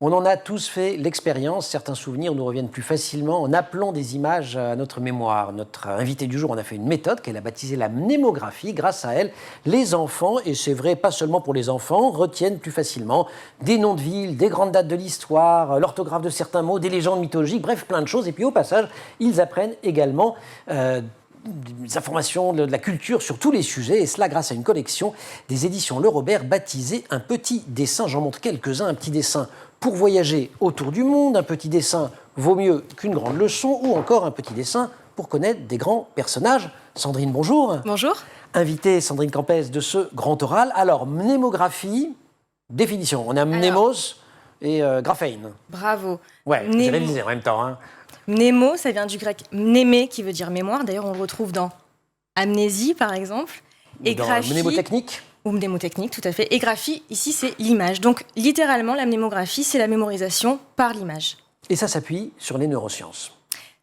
On en a tous fait l'expérience. Certains souvenirs nous reviennent plus facilement en appelant des images à notre mémoire. Notre invité du jour en a fait une méthode qu'elle a baptisée la mnémographie. Grâce à elle, les enfants, et c'est vrai pas seulement pour les enfants, retiennent plus facilement des noms de villes, des grandes dates de l'histoire, l'orthographe de certains mots, des légendes mythologiques, bref, plein de choses. Et puis au passage, ils apprennent également des informations, de la culture sur tous les sujets, et cela grâce à une collection des éditions Le Robert baptisée Un petit dessin. J'en montre quelques-uns. Un petit dessin pour voyager autour du monde, un petit dessin vaut mieux qu'une grande leçon, ou encore un petit dessin pour connaître des grands personnages. Sandrine, bonjour. Bonjour. Invitée Sandrine Campès de ce grand oral. Alors, mnémographie, définition. On a mnémos et grapheine. Bravo. Ouais, j'ai révisé en même temps. Hein. Mnémo, ça vient du grec mnémé, qui veut dire mémoire. D'ailleurs, on le retrouve dans amnésie, par exemple. Et dans graphie, mnémotechnique. ou mnémotechnique, tout à fait. Et graphie, ici, c'est l'image. Donc, littéralement, la mnémographie, c'est la mémorisation par l'image. Et ça s'appuie sur les neurosciences.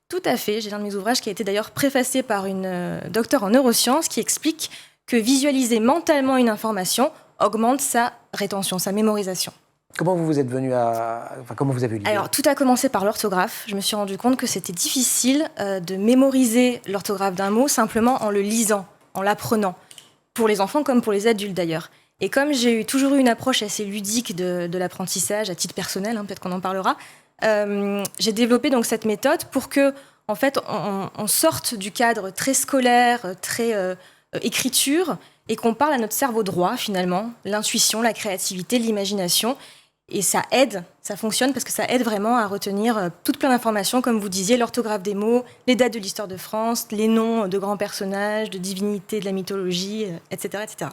Tout à fait. J'ai l'un de mes ouvrages qui a été d'ailleurs préfacé par une docteure en neurosciences qui explique que visualiser mentalement une information augmente sa rétention, sa mémorisation. Comment vous êtes venu à... Enfin, comment vous avez eu l'idée ? Alors, tout a commencé par l'orthographe. Je me suis rendu compte que c'était difficile de mémoriser l'orthographe d'un mot simplement en le lisant, en l'apprenant. Pour les enfants comme pour les adultes d'ailleurs. Et comme j'ai toujours eu une approche assez ludique de l'apprentissage, à titre personnel, peut-être qu'on en parlera, j'ai développé donc cette méthode pour que, en fait, on sorte du cadre très scolaire, très écriture, et qu'on parle à notre cerveau droit finalement, l'intuition, la créativité, l'imagination. Et ça aide, ça fonctionne parce que ça aide vraiment à retenir toute plein d'informations, comme vous disiez, l'orthographe des mots, les dates de l'histoire de France, les noms de grands personnages, de divinités de la mythologie, etc., etc.